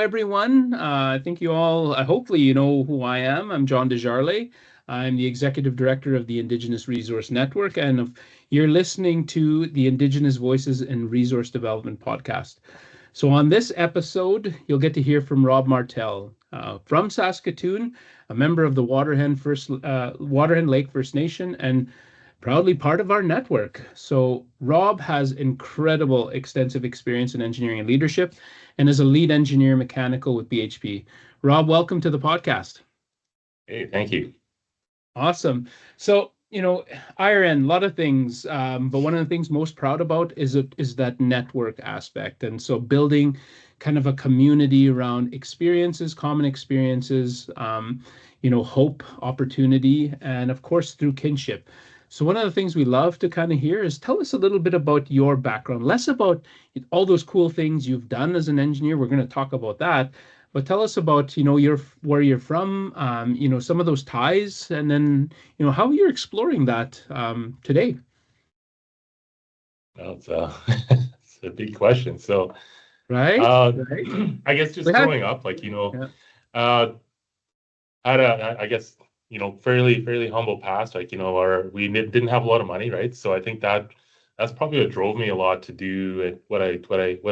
everyone. I think you all, hopefully, you know who I am. I'm John Desjarlais. I'm the executive director of the Indigenous Resource Network, and you're listening to the Indigenous Voices and Resource Development podcast. So, on this episode, you'll get to hear from Rob Martell from Saskatoon, a member of the Waterhen Lake First Nation, and proudly part of our network. So, Rob has incredible, extensive experience in engineering and leadership and is a lead engineer mechanical with BHP. Rob, welcome to the podcast. Hey, thank you. Awesome. So, IRN, a lot of things, but one of the things most proud about is that network aspect. And so building kind of a community around experiences, common experiences, hope, opportunity, and of course through kinship. So one of the things we love to kind of hear is tell us a little bit about your background, less about all those cool things you've done as an engineer. We're going to talk about that, but tell us about, where you're from, some of those ties, and then, how you're exploring that today. Well, it's a big question. So, Right. I guess just growing up, had I guess, fairly humble past, we didn't have a lot of money, right? So I think that's probably what drove me a lot to do what I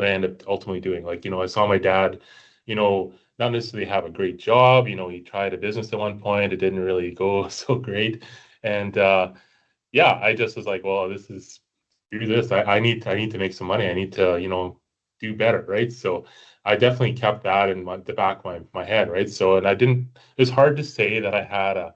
ended up ultimately doing. I saw my dad, not necessarily have a great job. He tried a business at one point. It didn't really go so great. And I just was like, well, do this. I need to make some money. I need to, do better, right? So I definitely kept that in the back of my head, right? So, and it was hard to say that I had a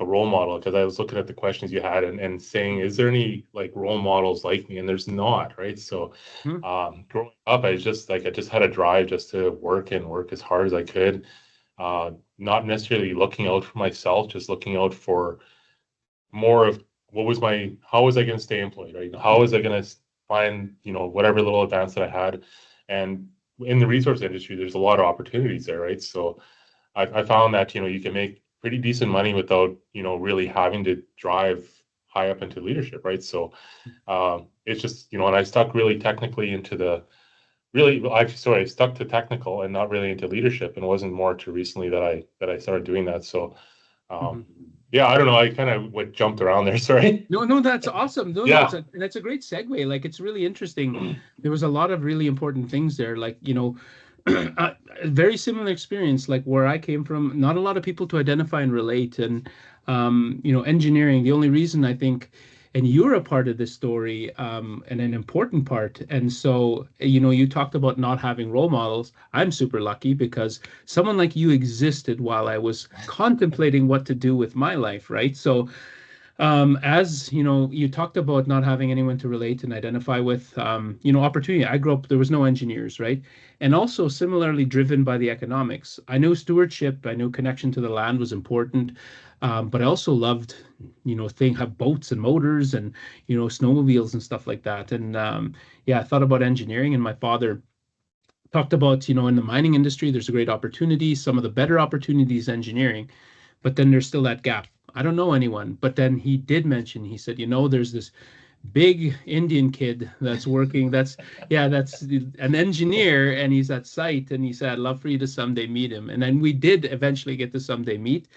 role model, because I was looking at the questions you had and saying, is there any role models like me? And there's not, right? So growing up, I just had a drive just to work as hard as I could. Not necessarily looking out for myself, just looking out for more of how was I going to stay employed, right? How was I going to find, whatever little advance that I had. And in the resource industry, there's a lot of opportunities there, right? So I found that, you can make pretty decent money without, really having to drive high up into leadership, right? So it's just, and I stuck really technically I stuck to technical and not really into leadership, and it wasn't more to recently that I started doing that. So I don't know. I kind of jumped around there. Sorry. No, that's awesome. Yeah. That's a great segue. It's really interesting. There was a lot of really important things there. A very similar experience, like where I came from. Not a lot of people to identify and relate. And engineering. The only reason I think, and you're a part of this story, and an important part. And so, you talked about not having role models. I'm super lucky because someone like you existed while I was contemplating what to do with my life, right? So, as you talked about not having anyone to relate and identify with, opportunity. I grew up, there was no engineers, right? And also similarly driven by the economics. I knew stewardship, I knew connection to the land was important, but I also loved, have boats and motors and, snowmobiles and stuff like that. And I thought about engineering, and my father talked about, in the mining industry, there's a great opportunity, some of the better opportunities engineering, but then there's still that gap. I don't know anyone, but then he did mention, he said, there's this big Indian kid that's working, that's an engineer, and he's at site, and he said, I'd love for you to someday meet him. And then we did eventually get to someday meet,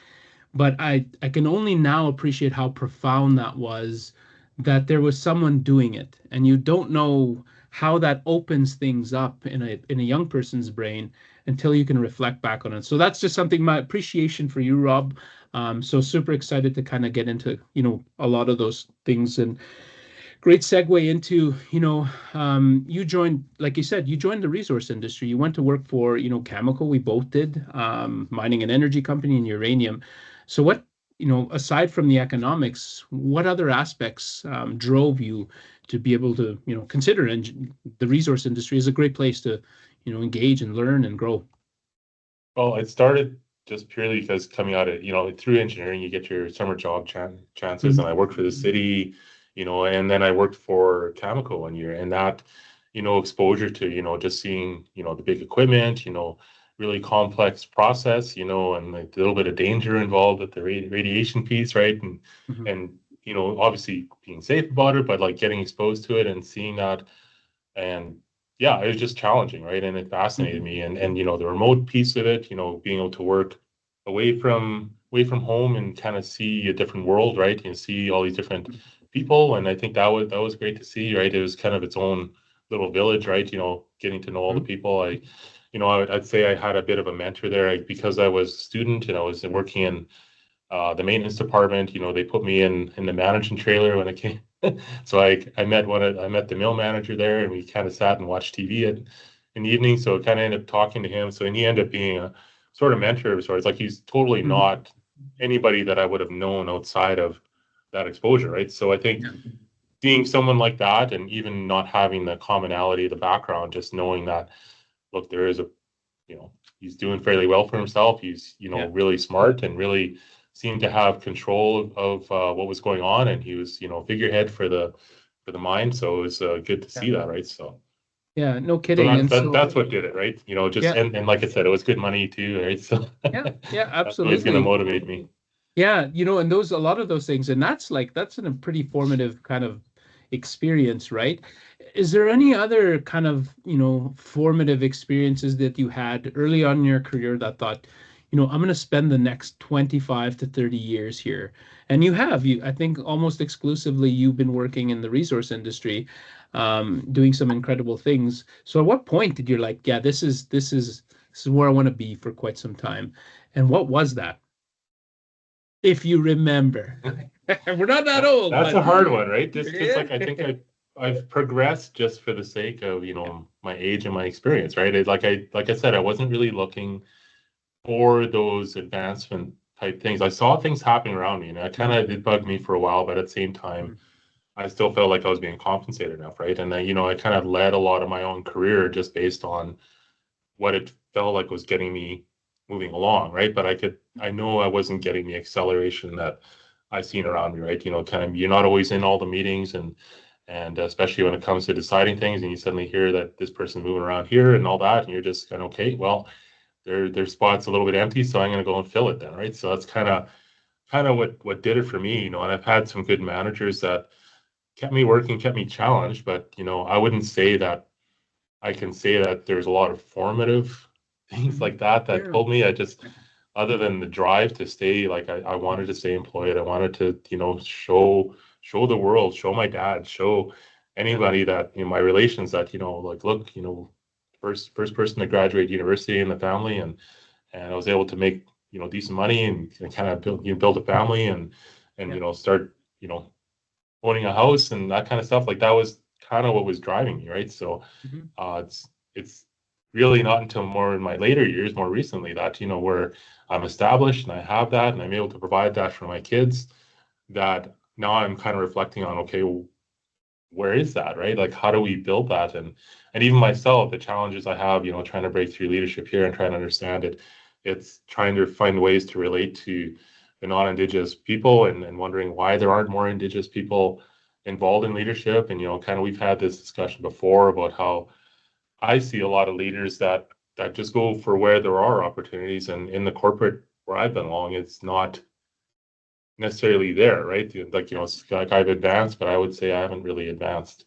but I can only now appreciate how profound that was, that there was someone doing it, and you don't know how that opens things up in a young person's brain until you can reflect back on it. So that's just something, my appreciation for you, Rob. So super excited to kind of get into, a lot of those things, and great segue into, you joined, like you said, you joined the resource industry. You went to work for, Chemical. We both did, mining and energy company in uranium. So what, aside from the economics, what other aspects drove you to be able to, consider the resource industry as a great place to, engage and learn and grow? Well, it started just purely because coming out of, through engineering, you get your summer job chances. And I worked for the city, and then I worked for Cameco 1 year, and that, exposure to, just seeing, the big equipment, really complex process, and a little bit of danger involved with the radiation piece, right? And, obviously being safe about it, but getting exposed to it and seeing that. And yeah, it was just challenging, right? And it fascinated me. And the remote piece of it, being able to work away from home and kind of see a different world, right? And see all these different people. And I think that was great to see, right? It was kind of its own little village, right? Getting to know all the people. I'd say I had a bit of a mentor there, because I was a student and I was working in the maintenance department. They put me in the managing trailer when it came. So I met the mill manager there, and we kind of sat and watched TV in the evening. So I kind of ended up talking to him. So and he ended up being a sort of mentor of sorts. Like, he's totally Mhm. not anybody that I would have known outside of that exposure, right? So I think being someone like that, and even not having the commonality, the background, just knowing that, look, there is he's doing fairly well for himself. He's Yeah. really smart and really seemed to have control of what was going on, and he was figurehead for the mine. So it was good to Yeah. see that, right? So Yeah, no so kidding. that, And that so, that's what did it, right? Just yeah, and like I said, it was good money too, right? So yeah, yeah, that's always going to absolutely. motivate me. Yeah, and a lot of those things, and that's in a pretty formative kind of experience, right? Is there any other kind of, formative experiences that you had early on in your career that thought, I'm going to spend the next 25 to 30 years here? And I think almost exclusively you've been working in the resource industry, doing some incredible things. So at what point did you like, yeah, this is where I want to be for quite some time? And what was that? If you remember. We're not that old, That's but a hard one, right? Just because, yeah. like, I think I've progressed just for the sake of my age and my experience, right? Like I said, I wasn't really looking for those advancement type things. I saw things happening around me, and it kind of did bug me for a while, but at the same time, I still felt like I was being compensated enough, right? And then, I kind of led a lot of my own career just based on what it felt like was getting me moving along, right? But I know I wasn't getting the acceleration that I seen around me, right? Kind of, you're not always in all the meetings, and especially when it comes to deciding things, and you suddenly hear that this person's moving around here and all that, and you're just kind of, okay, well, their spot's a little bit empty, so I'm going to go and fill it then, right? So that's kind of what did it for me, and I've had some good managers that kept me working, kept me challenged, but I wouldn't say that I can say that there's a lot of formative things Mhm. like that Yeah. told me. I just, other than the drive to stay, like, I wanted to stay employed. I wanted to, show the world, show my dad, show Yeah. anybody that, my relations, that, like, look, first person to graduate university in the family, and I was able to make, decent money, and kind of build a family, and Yeah. start, owning a house and that kind of stuff. Like, that was kind of what was driving me, right? So Mhm. it's really not until more in my later years, more recently, that where I'm established and I have that, and I'm able to provide that for my kids, that now I'm kind of reflecting on, okay, well, where is that, right? Like, how do we build that? And even myself, the challenges I have, trying to break through leadership here and trying to understand it, it's trying to find ways to relate to the non-Indigenous people, and wondering why there aren't more Indigenous people involved in leadership. And kind of, we've had this discussion before about how I see a lot of leaders that just go for where there are opportunities, and in the corporate where I've been long, it's not necessarily there, right? Like, Yeah. it's like I've advanced, but I would say I haven't really advanced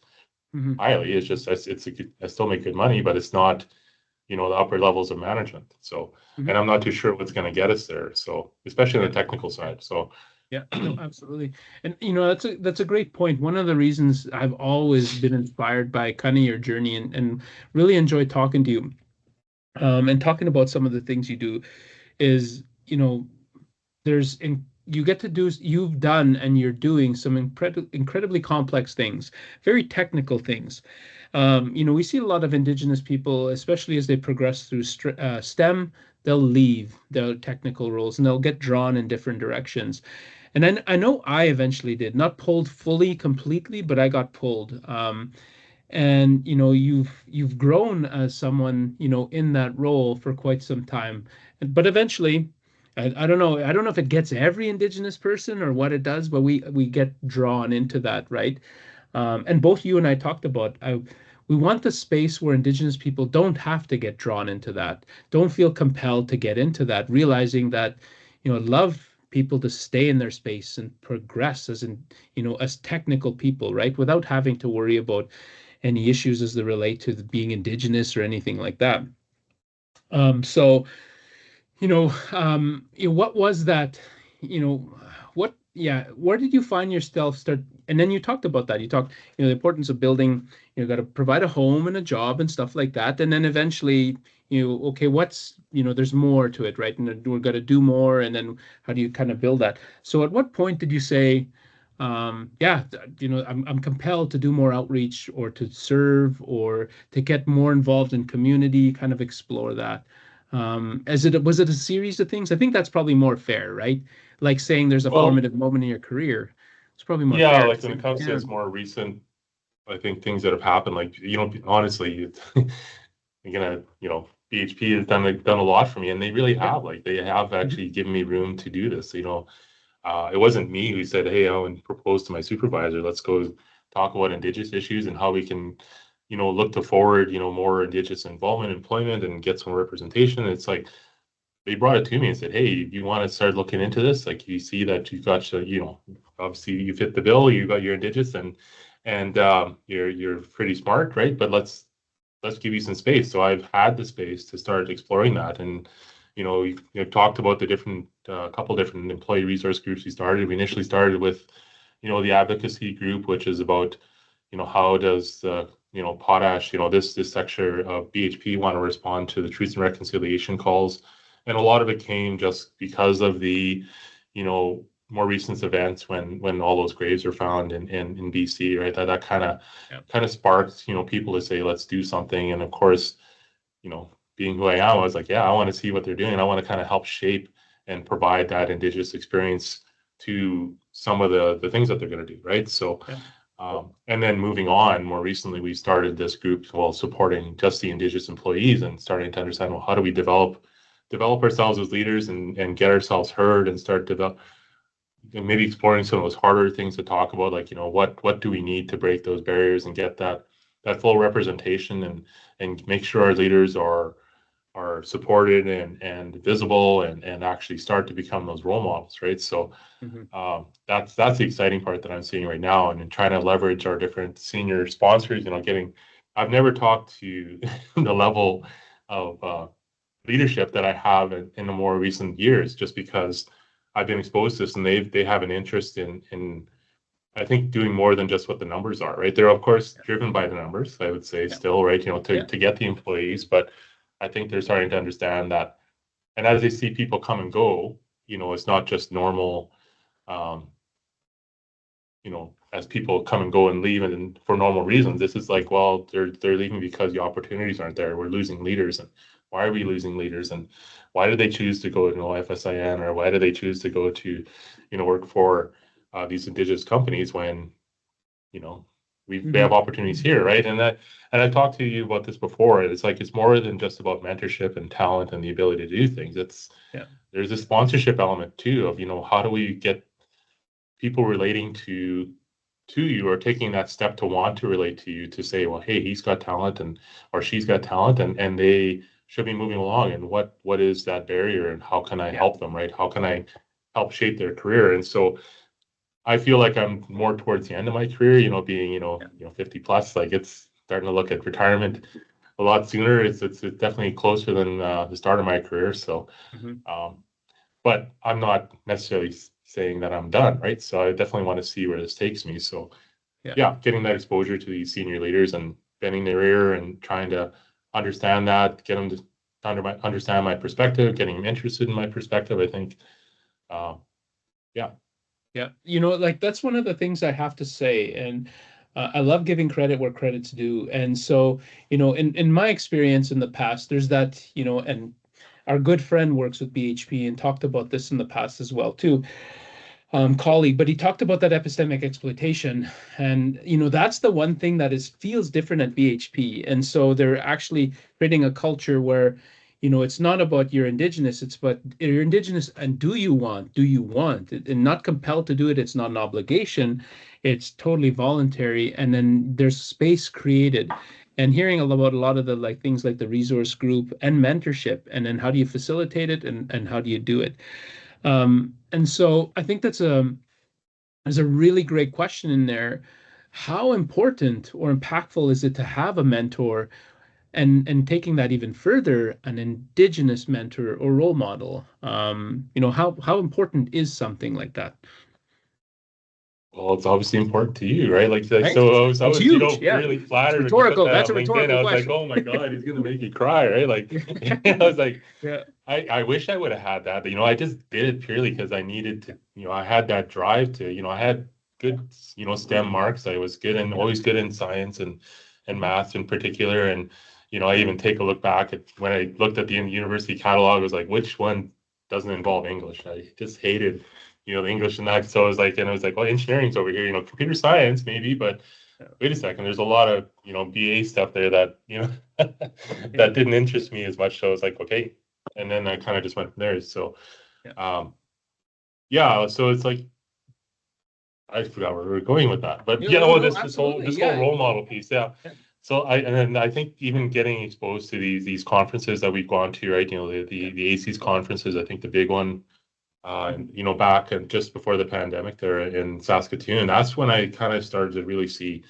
Mhm. highly. It's just, I still make good money, but it's not, the upper levels of management. So, Mhm. and I'm not too sure what's going to get us there. So, especially on Yeah. the technical side. So, Yeah. No, absolutely. And that's a great point. One of the reasons I've always been inspired by kind of your journey, and really enjoy talking to you, and talking about some of the things you do is, you get to do, you've done and you're doing some incredibly complex things, very technical things. We see a lot of Indigenous people, especially as they progress through STEM, they'll leave their technical roles and they'll get drawn in different directions. And then I know I eventually did, not pulled fully, completely, but I got pulled. And you've grown as someone, in that role for quite some time. But eventually, I don't know if it gets every Indigenous person or what it does, but we get drawn into that, right? And both you and I talked about, we want the space where Indigenous people don't have to get drawn into that, don't feel compelled to get into that, realizing that, love people to stay in their space and progress as technical people, right? Without having to worry about, any issues as they relate to being Indigenous or anything like that. So what was that, where did you find yourself start? And then you talked about that. You talked, the importance of building, got to provide a home and a job and stuff like that. And then eventually, okay, there's more to it, right? And then we're going to do more. And then how do you kind of build that? So at what point did you say, I'm compelled to do more outreach or to serve or to get more involved in community, kind of explore that? As it was it a series of things? I think that's probably more fair, right? Like saying there's a Well, formative moment in your career. It's probably more yeah, fair to like when say, it comes to yeah, this more recent, I think things that have happened, like honestly, you're gonna, BHP has done a lot for me, and they really yeah, have. Like they have mhm, actually given me room to do this. It wasn't me who said, "Hey, I want to propose to my supervisor, let's go talk about Indigenous issues and how we can, look to forward, more Indigenous involvement, employment, and get some representation." It's like they brought it to me and said, "Hey, you want to start looking into this? Like you see that you've got, obviously you fit the bill, you got your Indigenous, and you're pretty smart, right? But let's give you some space." So I've had the space to start exploring that, and you talked about the different couple different employee resource groups we started. We initially started with the advocacy group, which is about how does the potash, this sector of BHP want to respond to the truth and reconciliation calls, and a lot of it came just because of the more recent events when all those graves were found in BC, right? That yeah, kind of sparked people to say, let's do something. And of course, being who I am, I was like, yeah, I want to see what they're doing. I want to kind of help shape and provide that Indigenous experience to some of the things that they're going to do, right? So, yeah, and then moving on, more recently, we started this group while supporting just the Indigenous employees and starting to understand, well, how do we develop ourselves as leaders and get ourselves heard and start develop and maybe exploring some of those harder things to talk about, like what do we need to break those barriers and get that full representation and make sure our leaders are supported and visible and actually start to become those role models, right? So mhm, that's the exciting part that I'm seeing right now, and in trying to leverage our different senior sponsors. I've never talked to the level of leadership that I have in the more recent years, just because I've been exposed to this, and they have an interest in I think doing more than just what the numbers are, right? They're of course driven by the numbers, I would say yeah, still, right? To yeah, to get the employees, but I think they're starting to understand that, and as they see people come and go, it's not just normal. Um, as people come and go and leave and for normal reasons. This is like, well, they're leaving because the opportunities aren't there. We're losing leaders, and why are we losing leaders? And why did they choose to go to FSIN, or why did they choose to go to, work for these Indigenous companies when you know we have mhm, opportunities here, right? And I talked to you about this before. It's like it's more than just about mentorship and talent and the ability to do things. yeah, There's a sponsorship element too of how do we get people relating to you, or taking that step to want to relate to you, to say, well, hey, he's got talent, and or she's got talent, and they should be moving along, and what is that barrier, and how can I yeah, help them, right? How can I help shape their career? And so I feel like I'm more towards the end of my career, being 50 plus, like it's starting to look at retirement a lot sooner. It's definitely closer than the start of my career. So mhm, um, but I'm not necessarily saying that I'm done, right? So I definitely want to see where this takes me. So yeah. yeah, getting that exposure to these senior leaders and bending their ear and trying to understand that, get them to understand my perspective, getting them interested in my perspective. I think, uh, yeah, Yeah, like that's one of the things I have to say, and I love giving credit where credit's due. And so, in my experience in the past, there's that, and our good friend works with BHP and talked about this in the past as well too, colleague, but he talked about that epistemic exploitation, and that's the one thing that is feels different at BHP, and so they're actually creating a culture where it's not about you're indigenous, it's about you're indigenous and do you want and not compelled to do it. It's not an obligation, it's totally voluntary, and then there's space created. And hearing about a lot of the like things like the resource group and mentorship, and then how do you facilitate it, and how do you do it. And so I think there's a really great question in there. how important or impactful is it to have a mentor, and taking that even further, an Indigenous mentor or role model? How important is something like that? Well, it's obviously important to you, right? Like Right? so I It's was, huge. Yeah. really It's flattered when you put rhetorical. that That's on a LinkedIn. I rhetorical was like, question. oh my God, he's gonna make me cry, right? Like I was like, Yeah. I wish I would have had that. I just did it purely because I needed to, I had that drive to, I had good, STEM marks. I was good and Yeah. always good in science and Mhm. math in particular. And, I even take a look back at when I looked at the university catalog, I was like, which one doesn't involve English? I just hated, the English and that. So I was like, well, engineering's over here, computer science maybe, but Yeah. wait a second, there's a lot of, BA stuff there that, Yeah. that didn't interest me as much. So I was like, okay. And then I kind of just went from there. So, Yeah. um, yeah, so it's like, I forgot where we were going with that, but No, no, no, this whole absolutely. this whole Yeah. role model piece, yeah. Yeah. So and then I think even getting exposed to these conferences that we've gone to, right? Yeah. The ACES conferences. I think the big one, Mhm. back and just before the pandemic there in Saskatoon. That's when I kind of started to really see.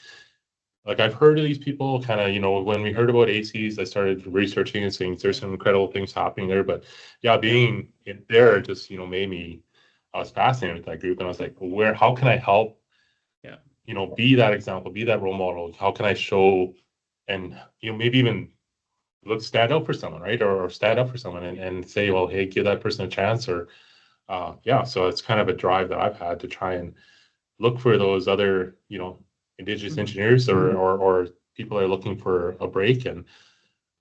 Like I've heard of these people, kind of, when we Yeah. heard about ACs, I started researching and seeing there's Yeah. some incredible things happening there. But yeah, Yeah. being in there just, made me, I was fascinated with that group. And I was like, well, how can I help, Yeah. be that example, be that role model? How can I show and, maybe even stand out for someone, right? Or stand up for someone and say, well, hey, give that person a chance or, yeah. So it's kind of a drive that I've had to try and look for those other, Indigenous Mhm. engineers or people are looking for a break and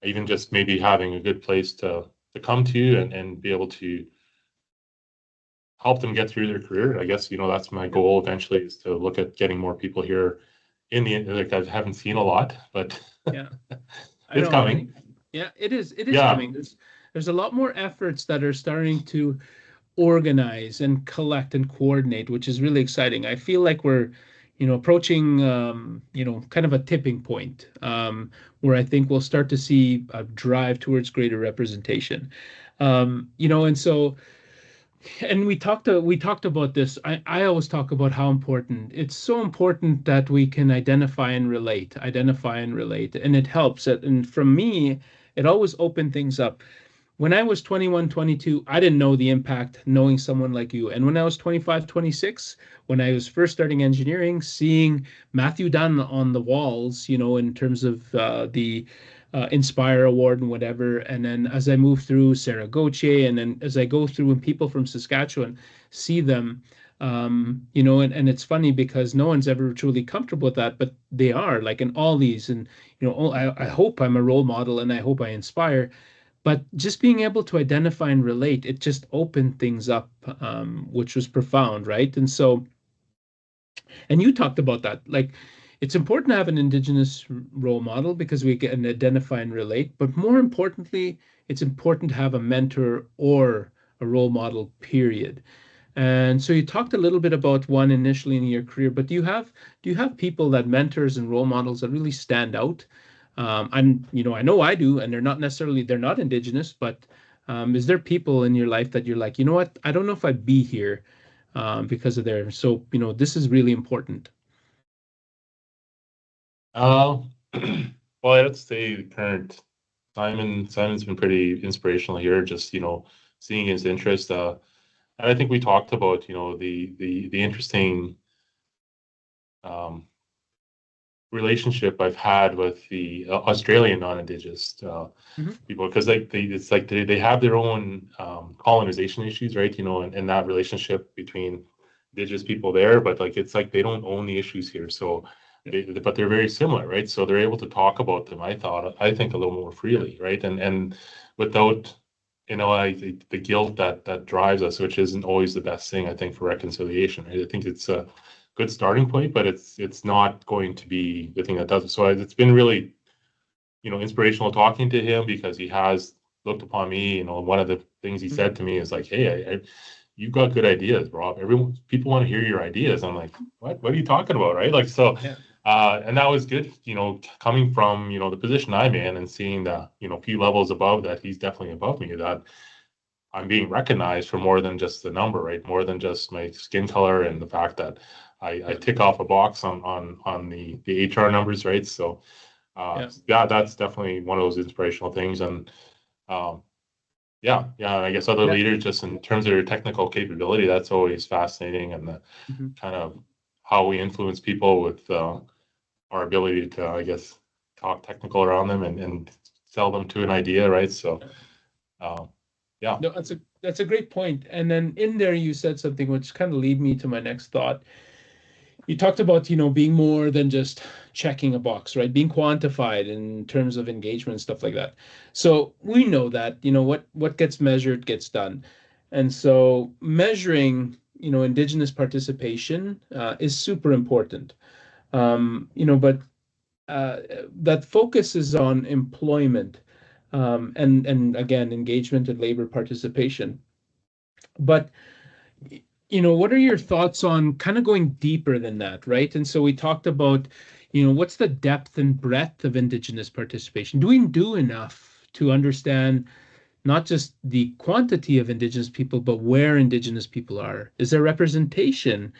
even just maybe having a good place to come to and be able to help them get through their career. I guess, that's my Yeah. goal eventually is to look at getting more people here like I haven't seen a lot, but Yeah. I it's know. And coming. yeah, it is Yeah. coming. There's a lot more efforts that are starting to organize and collect and coordinate, which is really exciting. I feel like we're, approaching, kind of a tipping point, where I think we'll start to see a drive towards greater representation. And so, and we talked about this. I always talk about how important it's so important that we can identify and relate, and it helps. And from me, it always opened things up. When I was 21, 22, I didn't know the impact knowing someone like you. And when I was 25, 26, when I was first starting engineering, seeing Matthew Dunn on the walls, in terms of the Inspire Award and whatever. And then as I move through Sarah Gauthier, and then as I go through and people from Saskatchewan see them, and it's funny because no one's ever truly comfortable with that, but they are like in all these. And, I hope I'm a role model and I hope I inspire, but just being able to identify and relate, it just opened things up, which was profound, right? And so, and you talked about that, like it's important to have an Indigenous role model because we can identify and relate, but more importantly, it's important to have a mentor or a role model, period. And so you talked a little bit about one initially in your career, but do you have people that mentors and role models that really stand out? And I know I do, and they're not Indigenous, but is there people in your life that you're like, you know what, I don't know if I'd be here because of their, so this is really important. Uh, well, I'd say the current Simon's been pretty inspirational here, just, seeing his interest. And I think we talked about, the interesting um, relationship I've had with the Australian non-Indigenous Mhm. people because it's like they have their own colonization issues, right? And that relationship between Indigenous people there, but like it's like they don't own the issues here, so but they're very similar, right? So they're able to talk about them. I think a little more freely, right? And without the guilt that drives us, which isn't always the best thing, I think, for reconciliation, right? I think it's a good starting point, but it's not going to be the thing that does it. So it's been really, inspirational talking to him because he has looked upon me. One of the things he Mhm. said to me is like, "Hey, you've got good ideas, Rob. People want to hear your ideas." I'm like, "What? What are you talking about?" Right? Like so, Yeah. and that was good. Coming from the position I'm in and seeing that a few levels above that, he's definitely above me. That I'm being recognized for more than just the number, right? More than just my skin color and the fact that I tick off a box on the HR numbers, right? So yeah, that's definitely one of those inspirational things. And yeah, I guess other leaders, just in terms of their technical capability, that's always fascinating, and the kind of how we influence people with our ability to, I guess, talk technical around them and sell them to an idea, right? So yeah. No, that's a great point. And then in there you said something which kind of lead me to my next thought. You talked about, being more than just checking a box, right? Being quantified in terms of engagement, stuff like that. So we know that, what gets measured gets done. And so measuring, Indigenous participation is super important. But that focuses on employment, and again, engagement and labor participation. But what are your thoughts on kind of going deeper than that, right? And so we talked about, what's the depth and breadth of Indigenous participation? Do we do enough to understand not just the quantity of Indigenous people, but where Indigenous people are? Is there representation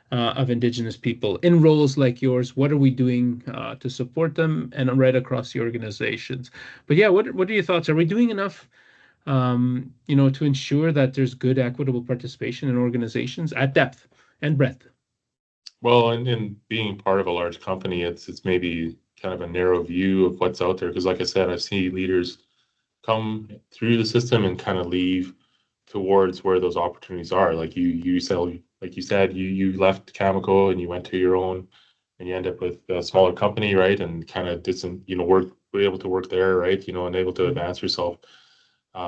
of Indigenous people in roles like yours? What are we doing to support them, and right across the organizations? But yeah, what are your thoughts? Are we doing enough to ensure that there's good, equitable participation in organizations at depth and breadth? Well, in being part of a large company, it's maybe kind of a narrow view of what's out there. Because like I said, I see leaders come through the system and kind of leave towards where those opportunities are. Like you said, you left Cameco and you went to your own, and you end up with a smaller company, right? And kind of did some, were able to work there, right? And able to advance yourself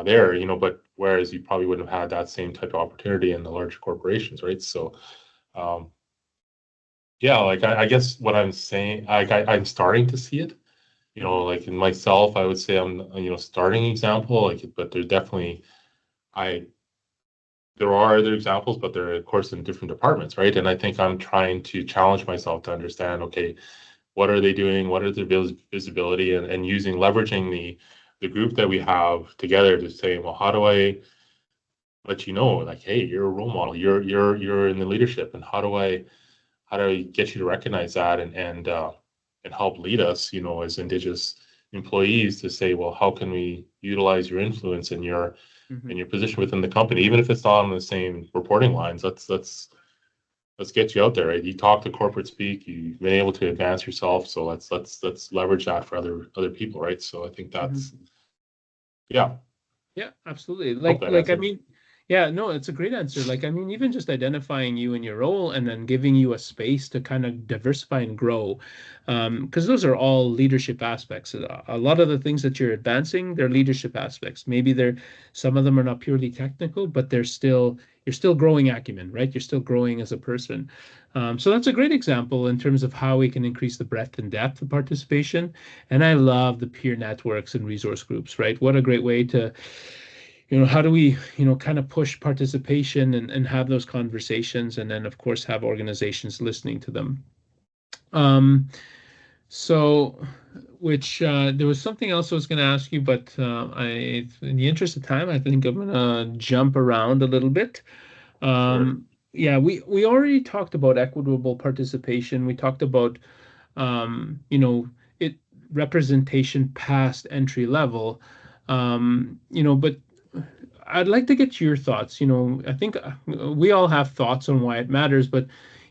there, but whereas you probably wouldn't have had that same type of opportunity in the larger corporations, right? So, yeah, like I guess what I'm saying, I'm starting to see it, like in myself, I would say I'm, starting example, like, but there's definitely, there are other examples, but they're of course in different departments, right? And I think I'm trying to challenge myself to understand, okay, what are they doing? What are their visibility, and leveraging the group that we have together to say, well, how do I let like, hey, you're a role model, you're in the leadership, and how do I get you to recognize that and help lead us, as Indigenous employees, to say, well, how can we utilize your influence and your position within the company, even if it's not on the same reporting lines. Let's get you out there, right? You talk to corporate speak, you've been able to advance yourself, so let's leverage that for other people, right? So I think that's yeah absolutely. Like I mean, yeah, no, it's a great answer. Like, I mean, even just identifying you in your role and then giving you a space to kind of diversify and grow, because those are all leadership aspects. A lot of the things that you're advancing, they're leadership aspects. Maybe some of them are not purely technical, but you're still growing acumen, right? You're still growing as a person. So that's a great example in terms of how we can increase the breadth and depth of participation. And I love the peer networks and resource groups, right? What a great way to, how do we, kind of push participation and have those conversations, and then of course have organizations listening to them. So, which there was something else I was going to ask you, but in the interest of time, I think I'm going to jump around a little bit. Sure. Yeah, we already talked about equitable participation. We talked about, it representation past entry level, but I'd like to get your thoughts. I think we all have thoughts on why it matters, but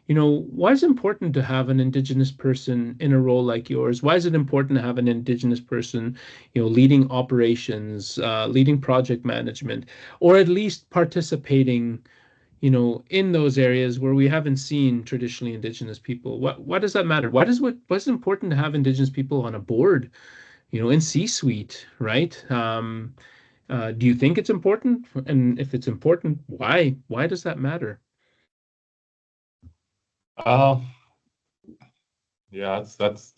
why is it important to have an Indigenous person in a role like yours? Why is it important to have an Indigenous person, leading operations, leading project management, or at least participating, in those areas where we haven't seen traditionally Indigenous people? Why does that matter? What's important to have Indigenous people on a board, in C-suite, right? Do you think it's important? And if it's important, why? Why does that matter? Yeah, that's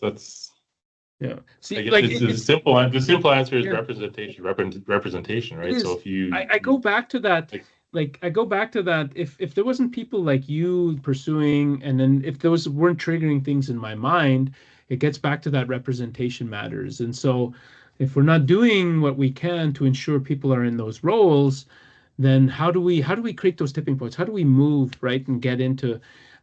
Yeah. I See, guess like the simple answer is representation, it right? So is. if you I go back to that. like, Like I go back to that. If there wasn't people like you pursuing, and then if those weren't triggering things in my mind, it gets back to that representation matters. And so, if we're not doing what we can to ensure people are in those roles, then how do we create those tipping points? How do we move right and get into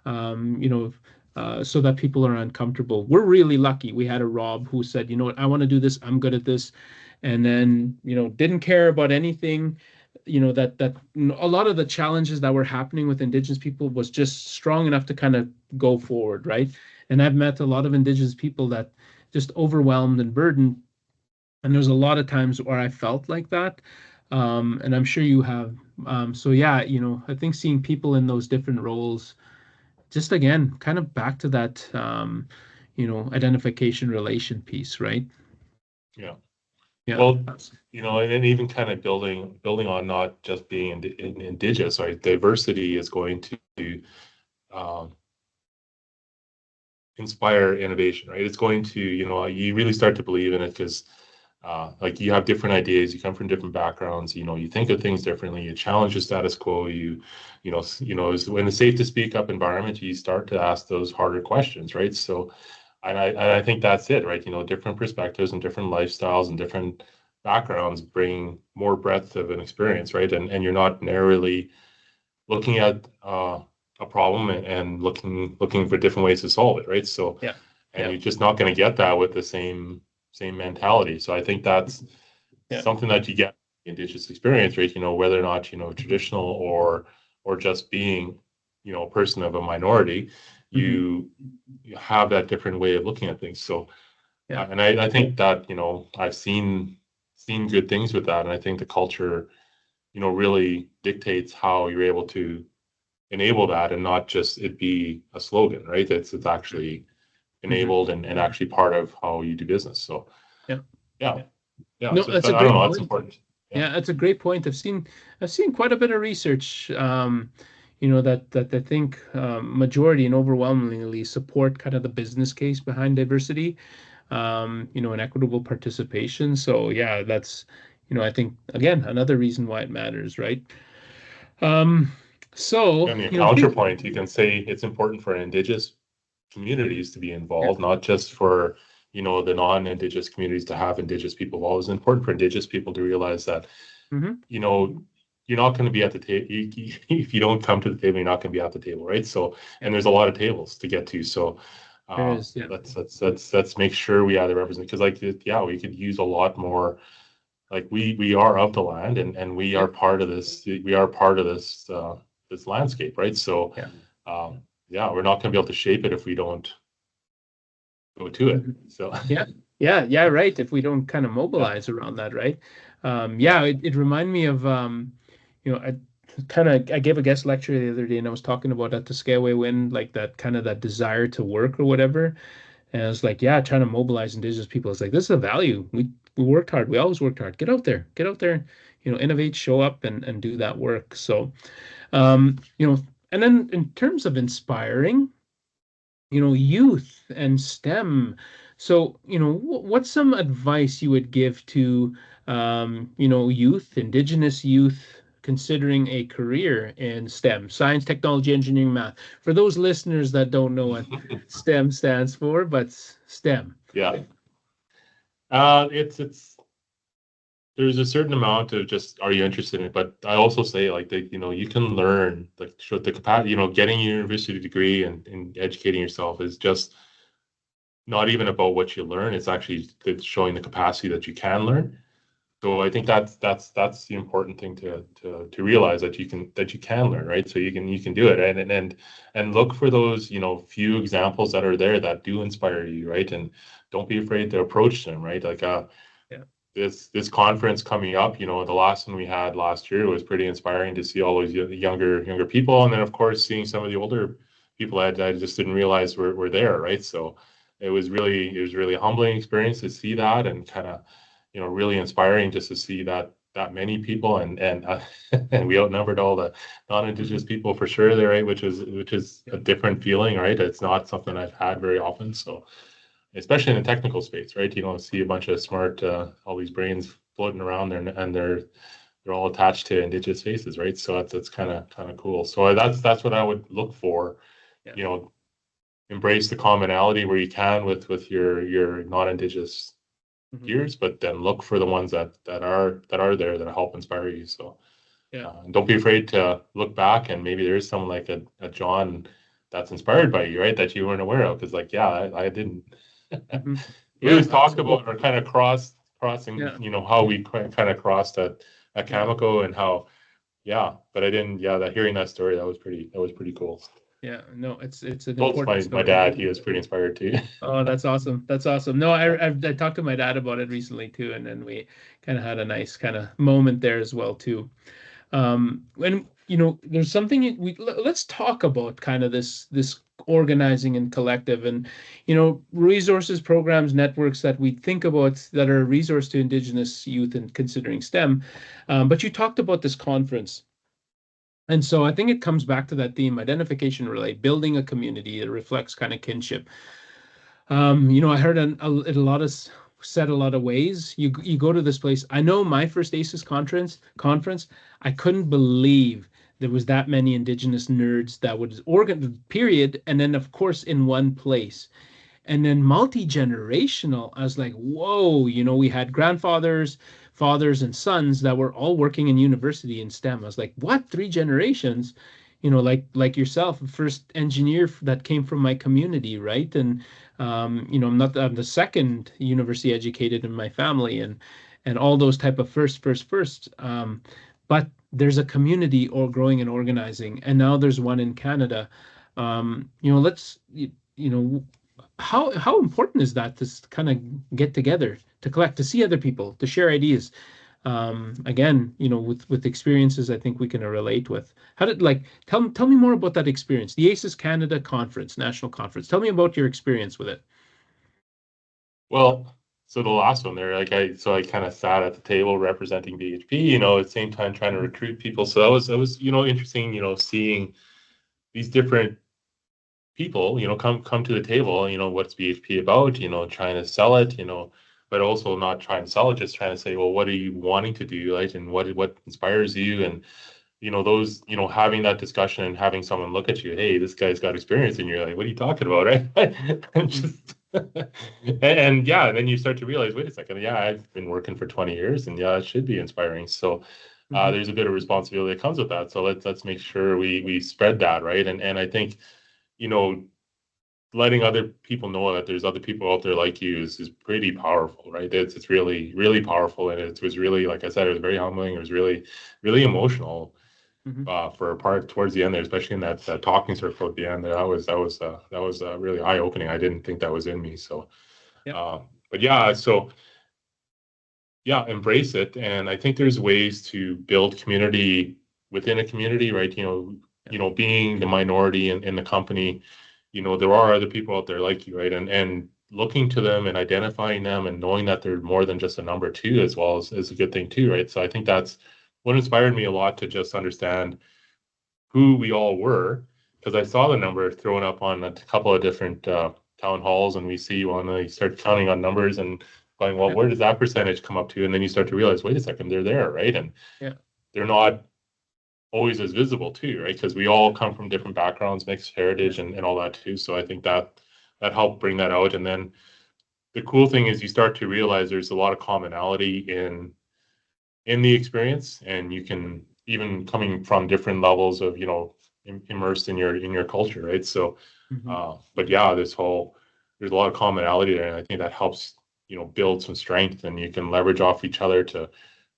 you know, so that people are uncomfortable. We're really lucky. We had a Rob who said, you know what, I want to do this. I'm good at this. And then, didn't care about anything. That a lot of the challenges that were happening with Indigenous people was just strong enough to kind of go forward, right? And I've met a lot of Indigenous people that just overwhelmed and burdened. And there's a lot of times where I felt like that. And I'm sure you have. So yeah, I think seeing people in those different roles, just again, kind of back to that, identification relation piece, right? Yeah. Yeah. Well, and then even kind of building on not just being indigenous, right? Diversity is going to um, inspire innovation, right? It's going to, you really start to believe in it because, like, you have different ideas, you come from different backgrounds, you think of things differently, you challenge the status quo, when it's safe to speak up environment, you start to ask those harder questions, right? So, and I think that's it, right? Different perspectives and different lifestyles and different backgrounds bring more breadth of an experience, right? And you're not narrowly looking at a problem and looking for different ways to solve it, right? So, Yeah. and Yeah. you're just not going to get that with the same mentality. So I think that's Yeah. something that you get in Indigenous experience, right? Whether or not traditional or just being a person of a minority, Hmm. you have that different way of looking at things. So, Yeah. and I think that I've seen good things with that, and I think the culture really dictates how you're able to enable that and not just it be a slogan, right? It's actually Hmm. enabled and actually part of how you do business. So Yeah. yeah, yeah. No, So that's a I don't great know. That's point. important. Yeah. Yeah, that's a great point. I've seen quite a bit of research, that I think majority and overwhelmingly support kind of the business case behind diversity, and equitable participation. So yeah, that's, I think again another reason why it matters, right? Um, so And your think. counterpoint, you can say it's important for Indigenous communities to be Yeah. involved, not just for the non-Indigenous communities to have Indigenous people involved. It's important for Indigenous people to realize that Hmm. you know, you're not going to be at the table. If you don't come to the table, you're not going to be at the table, right? So, Yeah, and there's a lot of tables to get to. So, there is. Yeah. let's make sure we have the represent because, like, yeah, we could use a lot more. Like, we are of the land, and we Yeah. are part of this. We are part of this landscape, right? So, Yeah. yeah, we're not going to be able to shape it if we don't go to it. Mhm. So, Yeah. Yeah. Yeah. Right. If we don't kind of yeah, mobilize around that, right? yeah, Yeah. It reminded me of, I gave a guest lecture the other day and I was talking about at the Scaleway Wind, like that kind of that desire to work or whatever. And I was like, yeah, trying to mobilize Indigenous people. It's like, this is a value. We worked hard. We always worked hard. Get out there, innovate, show up and do that work. So, um, you know, and then in terms of inspiring, youth and STEM. So, what's some advice you would give to, youth, Indigenous youth, considering a career in STEM, science, technology, engineering, math? For those listeners that don't know what STEM stands for, but STEM. yeah. It's there's a certain amount of just are you interested in it, but I also say like you can learn like show the capacity, getting a university degree and educating yourself is just not even about what you learn. It's actually showing the capacity that you can learn. So I think that's the important thing to realize that you can learn, right? So you can do it and look for those few examples that are there that do inspire you, right? And don't be afraid to approach them, right? Like Yeah. this conference coming up, the last one we had last year was pretty inspiring to see all those younger people, and then of course seeing some of the older people that I just didn't realize were there, right? So it was really a humbling experience to see that and kind of really inspiring just to see that many people and and we outnumbered all the non-Indigenous people for sure there, right? Which is a different feeling, right? It's not something I've had very often, so especially in the technical space, right? You don't see a bunch of smart, all these brains floating around there, and they're all attached to Indigenous faces, right? So that's kind of cool. So that's what I would look for. Yeah. You know, embrace the commonality where you can with your non-Indigenous Mhm. peers, but then look for the ones that are there that help inspire you. So Yeah. and don't be afraid to look back, and maybe there is someone like a John that's inspired by you, right? That you weren't aware of. Because like, yeah, I didn't. Mhm. We Yeah, always talk absolutely. about our kind of crossing, Yeah. how we kind of crossed at Yeah. Cameco and how, yeah, but I didn't, yeah, that hearing that story, that was pretty cool. Yeah. No, it's an Told important my story. dad, he was pretty inspired too. Oh, that's awesome. That's awesome. No, I talked to my dad about it recently too, and then we kind of had a nice kind of moment there as well too. When there's something let's talk about kind of this organizing and collective and resources, programs, networks that we think about that are a resource to Indigenous youth and considering STEM. But you talked about this conference. And so I think it comes back to that theme, identification, relate, building a community that reflects kind of kinship. I heard it a lot of said a lot of ways. You go to this place. I know my first ACES conference, I couldn't believe there was that many Indigenous nerds that would organ period, and then of course in one place. And then multi-generational, I was like, whoa, we had grandfathers, fathers, and sons that were all working in university in STEM. I was like, what, three generations? Like yourself, first engineer that came from my community, right? And I'm the second university educated in my family, and all those type of first. But there's a community or growing and organizing, and now there's one in Canada. Let's you know how important is that to kind of get together, to collect, to see other people, to share ideas? Again, with experiences I think we can relate with. How did like tell me more about that experience, the ACES Canada conference, national conference. Tell me about your experience with it. Well, so the last one there, I kind of sat at the table representing BHP, at the same time trying to Mhm. recruit people. So that was interesting, seeing these different people, come to the table, what's BHP about, trying to sell it, but also not trying to sell it, just trying to say, well, what are you wanting to do, right? And what inspires you? And, those, having that discussion and having someone look at you, hey, this guy's got experience, and you're like, what are you talking about, right? And Mhm. just and yeah, and then you start to realize, wait a second, yeah, I've been working for 20 years, and yeah, it should be inspiring. So Mhm. there's a bit of responsibility that comes with that. So let's make sure we spread that, right? And I think, you know, letting other people know that there's other people out there like you is pretty powerful, right? It's really, really powerful. And it was really, like I said, it was very humbling. It was really, really emotional Mhm. for a part towards the end there, especially in that talking circle at the end there. That was really eye opening. I didn't think that was in me. So, Yep. uh, but yeah, so yeah, embrace it. And I think there's ways to build community within a community, right? Yep. Being the minority in the company, there are other people out there like you, right? And looking to them and identifying them and knowing that they're more than just a number two as well is a good thing too, right? So I think that's what inspired me a lot to just understand who we all were, because I saw the number thrown up on a couple of different town halls, and we see when they start counting on numbers and going, well, Yep. where does that percentage come up to? And then you start to realize, wait a second, they're there, right? And Yeah. they're not always as visible too, right? Because we all come from different backgrounds, mixed Yeah. heritage, and all that too. So I think that helped bring that out. And then the cool thing is you start to realize there's a lot of commonality in the experience, and you can even coming from different levels of immersed in your culture, right? So Mhm. but yeah, there's a lot of commonality there, and I think that helps build some strength, and you can leverage off each other to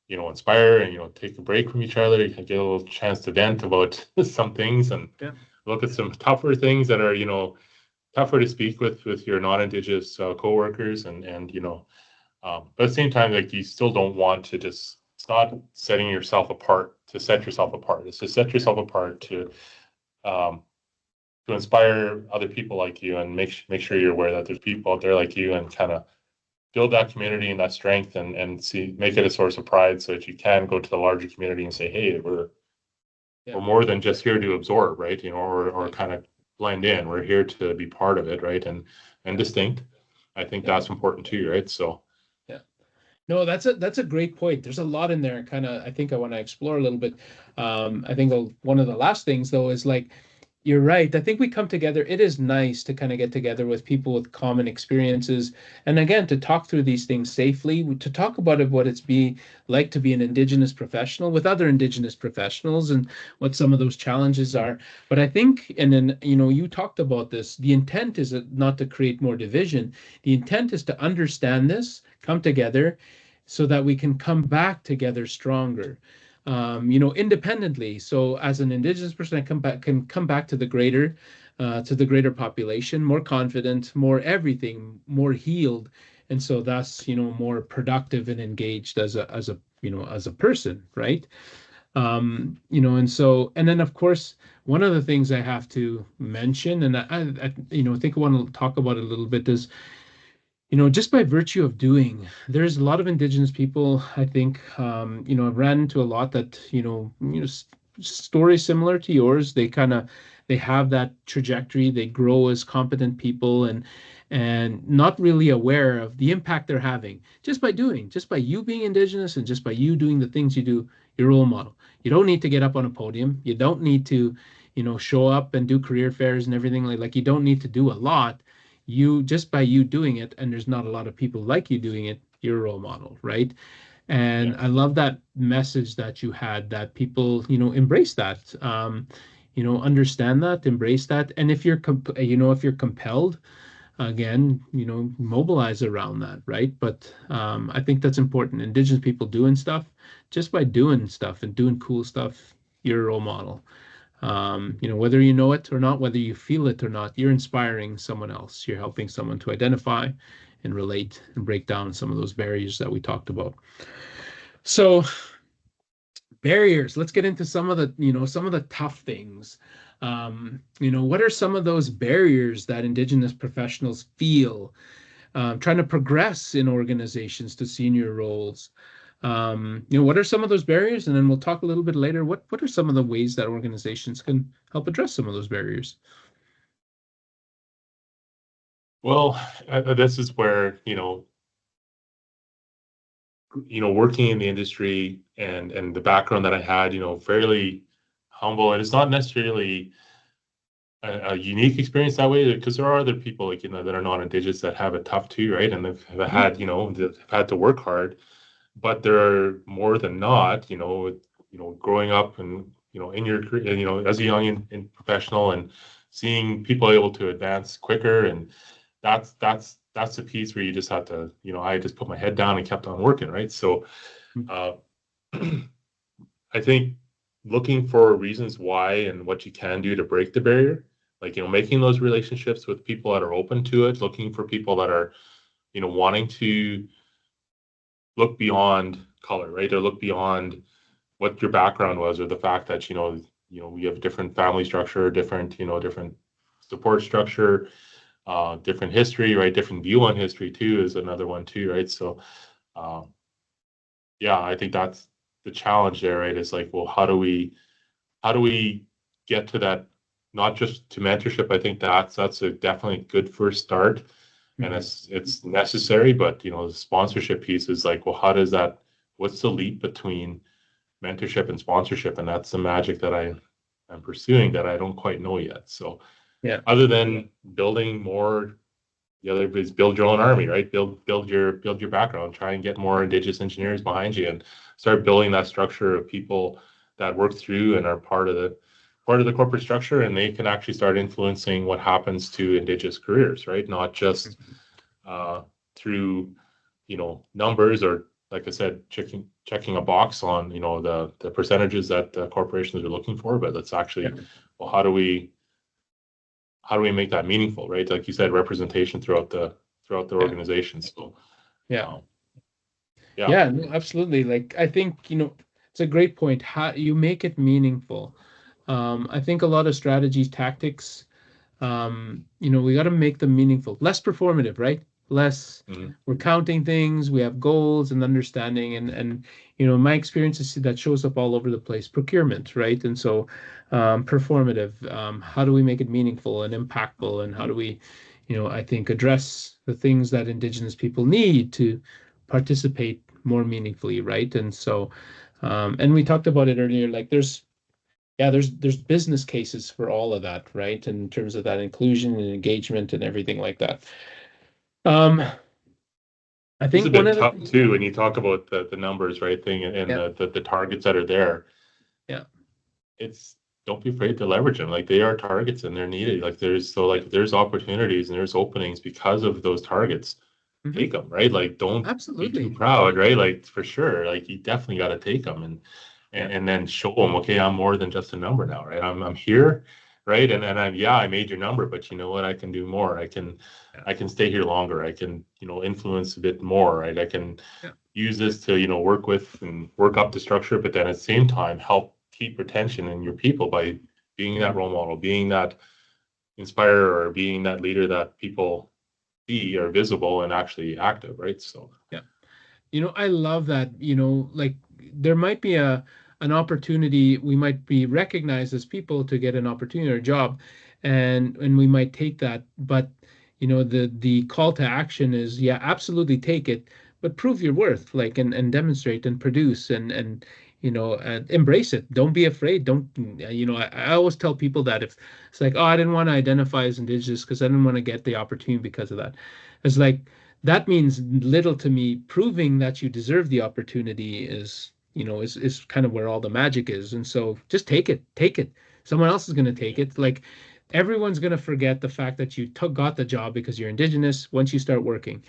inspire, and take a break from each other. You can get a little chance to vent about some things, and Yeah. look at some tougher things that are tougher to speak with your non-indigenous coworkers, and but at the same time, like, you still don't want to just, it's not setting yourself apart to set yourself apart. It's to set Yeah. yourself apart um, to inspire other people like you, and make sure you're aware that there's people out there like you, and kind of build that community and that strength, and make it a source of pride, so that you can go to the larger community and say, hey, we're Yeah. more than just here to absorb, right? Or Right. kind of blend in. We're here to be part of it, right? And Yeah. distinct. I think Yeah. that's important too, right? So Yeah. No, that's a great point. There's a lot in there. Kind of, I think I want to explore a little bit. I think one of the last things though is like, You're right. I think we come together. It is nice to kind of get together with people with common experiences. And again, to talk through these things safely, to talk about what it's be like to be an Indigenous professional with other Indigenous professionals and what some of those challenges are. But I think, and then, you talked about this, the intent is not to create more division. The intent is to understand this, come together so that we can come back together stronger, independently. So as an Indigenous person, I can come back to the greater population, more confident, more everything, more healed, and so thus, more productive and engaged as a person, right? And then of course, one of the things I have to mention, and I think I want to talk about it a little bit, is just by virtue of doing, there's a lot of Indigenous people, I think, I've ran into a lot that, stories similar to yours. They have that trajectory, they grow as competent people and not really aware of the impact they're having just by you being Indigenous and just by you doing the things you do, your role model. You don't need to get up on a podium. You don't need to, show up and do career fairs and everything like you don't need to do a lot. You just by you doing it, and there's not a lot of people like you doing it, you're a role model, right? And Yeah. I love that message that you had, that people, embrace that, understand that, embrace that. And if if you're compelled, again, mobilize around that, right? But I think that's important. Indigenous people doing stuff, just by doing stuff and doing cool stuff, you're a role model. Whether you know it or not, whether you feel it or not, you're inspiring someone else. You're helping someone to identify and relate and break down some of those barriers that we talked about. So barriers, let's get into some of the tough things. What are some of those barriers that Indigenous professionals feel trying to progress in organizations to senior roles? What are some of those barriers? And then we'll talk a little bit later. What are some of the ways that organizations can help address some of those barriers? Well, this is where, working in the industry and the background that I had, fairly humble, and it's not necessarily a unique experience that way, because there are other people like that are non-indigenous that have it tough too, right? And they've Mhm. had they've had to work hard, but there are more than not, growing up and in your career, as a young and professional, and seeing people able to advance quicker, and that's the piece where you just have to, I just put my head down and kept on working, right? So uh, I think looking for reasons why and what you can do to break the barrier, like, making those relationships with people that are open to it, looking for people that are, wanting to look beyond color, right? Or look beyond what your background was, or the fact that, we have different family structure, different support structure, different history, right? Different view on history too is another one too, right? So, um, yeah, I think that's the challenge there, right? Is like, well, how do we get to that? Not just to mentorship. I think that's a definitely good first start, and Mhm. it's necessary. But the sponsorship piece is like, well, how does that? What's the leap between mentorship and sponsorship? And that's the magic that I'm pursuing that I don't quite know yet. So, Yeah. other than building more, the other is build your own army, right? Build your background. Try and get more Indigenous engineers behind you, and start building that structure of people that work through and are part of the corporate structure, and they can actually start influencing what happens to Indigenous careers, right? Not just uh, through numbers, or, like I said, checking a box on the percentages that the corporations are looking for, but let's Yeah. actually, well, how do we make that meaningful, right? Like you said, representation throughout the Yeah. organization. So, Yeah. um, yeah, Yeah, no, absolutely. Like I think, it's a great point. How you make it meaningful. I think a lot of strategies, tactics, we got to make them meaningful, less performative, right? Less, mhm, we're counting things, we have goals and understanding, and my experience is that shows up all over the place. Procurement, right? And so, performative. How do we make it meaningful and impactful, and how do we, I think address the things that Indigenous people need to participate more meaningfully, right? And so, and we talked about it earlier. Like yeah, there's business cases for all of that, right? In terms of that inclusion and engagement and everything like that. Um, I It's a think one bit of tough the too when you talk about the numbers, right? Thing and yeah, the targets that are there. yeah, It's don't be afraid to leverage them. Like they are targets and they're needed. Like there's so yeah, like there's opportunities and there's openings because of those targets. hmm, Take them, right? Like don't be too absolutely. proud, right? Like for sure, like you definitely got to take them Yeah, and then show them, okay, I'm more than just a number now, right? I'm here, right? And I'm yeah, I made your number, but you know what? I can do more. yeah, I can stay here longer. I can influence a bit more, right? I can yeah, use this to work with and work up the structure, but then at the same time help keep retention in your people by being yeah, that role model, being that inspirer, or being that leader that people see are visible and actually active, right? So yeah. I love that, like there might be an opportunity, we might be recognized as people to get an opportunity or a job, and we might take that, but the call to action is, yeah, absolutely take it, but prove your worth, like, and demonstrate and produce and embrace it. Don't be afraid. Don't, I always tell people that if it's like, oh, I didn't want to identify as Indigenous because I didn't want to get the opportunity because of that. It's like, that means little to me. Proving that you deserve the opportunity is kind of where all the magic is. And so just take it. Someone else is going to take it. Like, everyone's going to forget the fact that you got the job because you're Indigenous once you start working,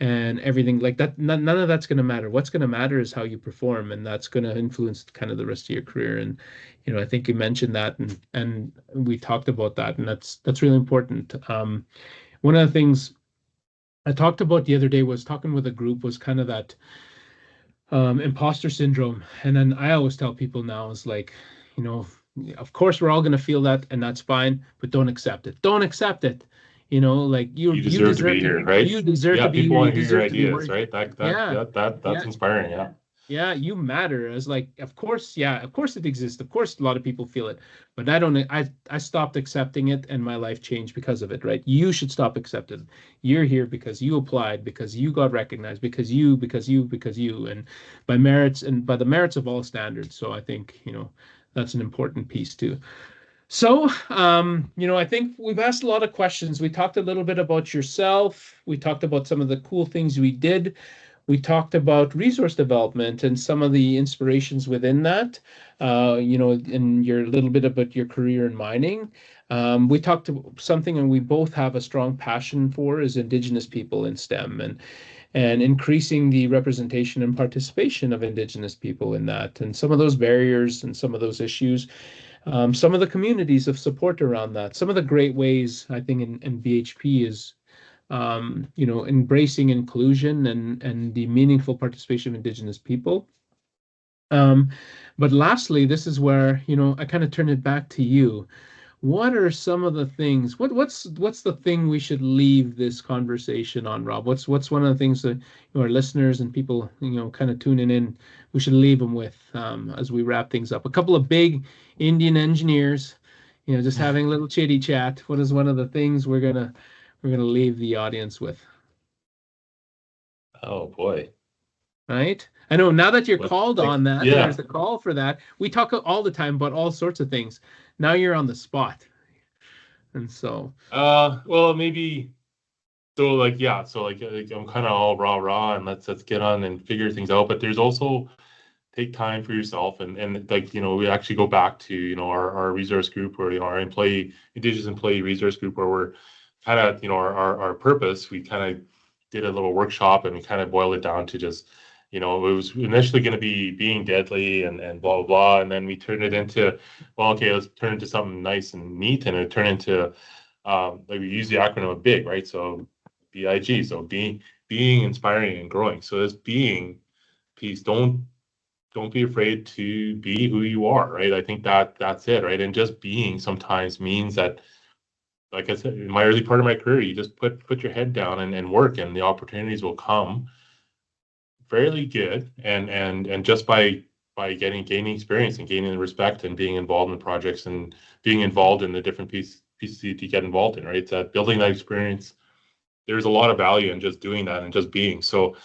and everything like that. None of that's going to matter. What's going to matter is how you perform, and that's going to influence kind of the rest of your career. And I think you mentioned that, and we talked about that, and that's really important. One of the things I talked about the other day was talking with a group was kind of that imposter syndrome. And then I always tell people now is like, you know, of course we're all going to feel that, and that's fine, but don't accept it. Don't accept it. Like you deserve to be here, right? you deserve to Yeah, be people here. You want to hear your deserve to be ideas, worthy. right? Yeah. That's Yeah. inspiring. Yeah. Yeah, you matter. As like, of course, yeah, of course it exists. Of course, a lot of people feel it, but I don't. I stopped accepting it, and my life changed because of it. Right? You should stop accepting it. You're here because you applied, because you got recognized, because you, and by merits and by the merits of all standards. So I think that's an important piece too. So, I think we've asked a lot of questions. We talked a little bit about yourself. We talked about some of the cool things we did. We talked about resource development and some of the inspirations within that, and your little bit about your career in mining. We talked about something, and we both have a strong passion for is Indigenous people in STEM, and increasing the representation and participation of Indigenous people in that, and some of those barriers and some of those issues, some of the communities of support around that. Some of the great ways I think in BHP is embracing inclusion and the meaningful participation of Indigenous people. Um, but lastly, this is where, I kind of turn it back to you. What are some of the things? What's the thing we should leave this conversation on, Rob? What's one of the things that our listeners and people, kind of tuning in, we should leave them with as we wrap things up? A couple of big Indian engineers, just having a little chitty chat. What is one of the things we're gonna leave the audience with? Oh boy. Right? I know now that you're What? called Like on that, yeah. there's the call for that. We talk all the time about all sorts of things. Now you're on the spot, and so. Well, maybe so. Like yeah. So like I'm kind of all rah and let's get on and figure things out. But there's also take time for yourself and like we actually go back to our resource group or our Indigenous employee resource group where we're kind of our purpose. We kind of did a little workshop and we kind of boiled it down to just it was initially going to be being deadly and blah blah blah, and then we turned it into, well, okay, let's turn it into something nice and neat, and it turned into like we use the acronym of big, right? So BIG, so being inspiring and growing. So this being piece, don't be afraid to be who you are, right? I think that's it, right? And just being sometimes means that, like I said, in my early part of my career, you just put your head down and work, and the opportunities will come fairly good. And just by gaining experience and gaining the respect and being involved in projects and being involved in the different pieces you get involved in, right? It's that building that experience. There's a lot of value in just doing that and just being. So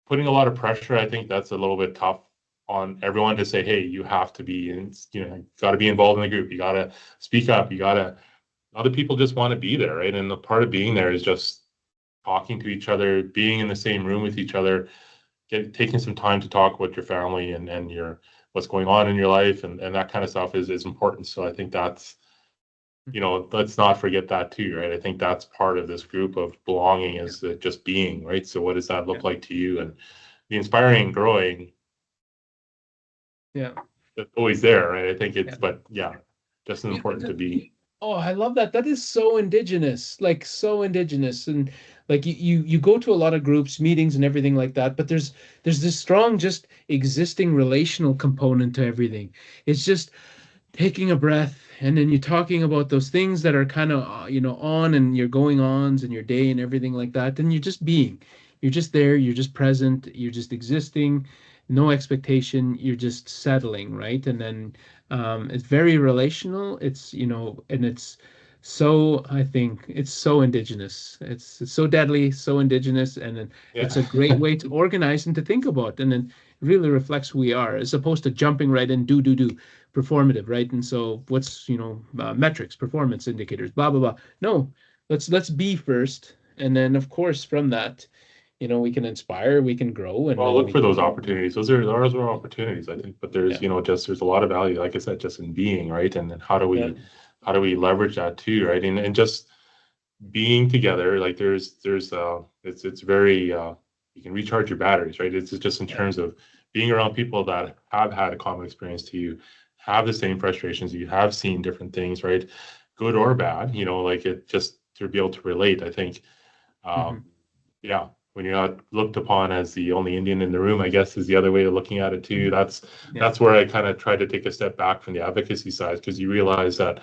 putting a lot of pressure, I think that's a little bit tough on everyone to say, hey, you have to be in, got to be involved in the group. You got to speak up. Other people just want to be there, right? And the part of being there is just talking to each other, being in the same room with each other, taking some time to talk with your family and your what's going on in your life, and that kind of stuff is important. So I think that's, let's not forget that too, right? I think that's part of this group of belonging, is just being, right? So what does that look like to you? And the inspiring and growing, it's always there, right? I think but just as important to be. Oh, I love that. That is so Indigenous, like so Indigenous. And like you go to a lot of groups, meetings and everything like that, but there's this strong just existing relational component to everything. It's just taking a breath, and then you're talking about those things that are kind of on, and your going ons and your day and everything like that. And you're just being, you're just there, you're just present, you're just existing, no expectation, you're just settling, right? And then it's very relational. It's and it's so, I think it's so Indigenous. It's so deadly, so Indigenous, and then it's a great way to organize and to think about, and then really reflects who we are, as opposed to jumping right in, do performative, right? And so what's metrics, performance indicators, blah blah blah. No, let's be first, and then of course from that, we can inspire, we can grow, and Well, then look for those opportunities. Those are opportunities, I think. But there's there's a lot of value, like I said, just in being, right? And then how do we leverage that too, right? And just being together, like it's very you can recharge your batteries, right? It's just in terms of being around people that have had a common experience to you, have the same frustrations, you have seen different things, right? Good or bad, like it, just to be able to relate, I think. When you're not looked upon as the only Indian in the room, I guess is the other way of looking at it too. That's where I kind of try to take a step back from the advocacy side, because you realize that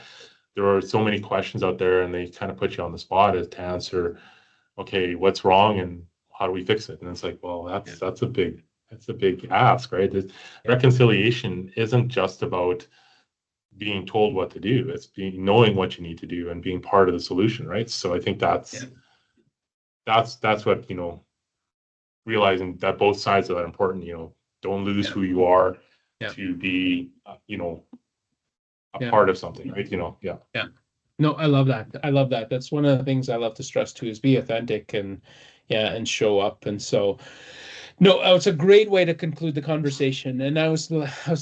there are so many questions out there, and they kind of put you on the spot as to answer, okay, what's wrong and how do we fix it? And it's like, well, that's a big ask, right? Reconciliation isn't just about being told what to do. It's knowing what you need to do and being part of the solution, right? So I think that's what, realizing that both sides are that important. Don't lose who you are to be a part of something, right? No, I love that. I love that. That's one of the things I love to stress too, is be authentic and show up. And so, no, it's a great way to conclude the conversation. And I was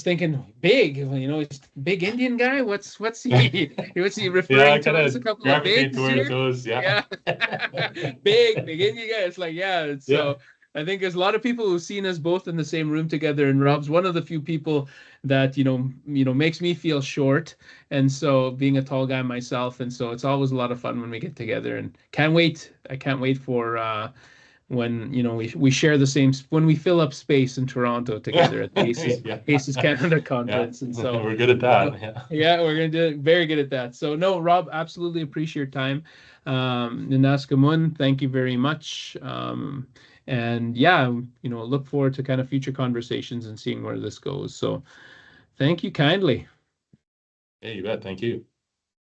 thinking, big, he's big Indian guy. What's he referring to? Us a couple of bigs here? Big Indian guy. It's like, so. I think there's a lot of people who've seen us both in the same room together, and Rob's one of the few people that makes me feel short, and so being a tall guy myself, and so it's always a lot of fun when we get together, and I can't wait for when we share the same, when we fill up space in Toronto together at the Aces Canada conference. And so we're good at that. We're gonna do very good at that. So no, Rob, absolutely appreciate your time. Nanaskamun, thank you very much. And look forward to kind of future conversations and seeing where this goes. So thank you kindly. Hey, you bet. Thank you.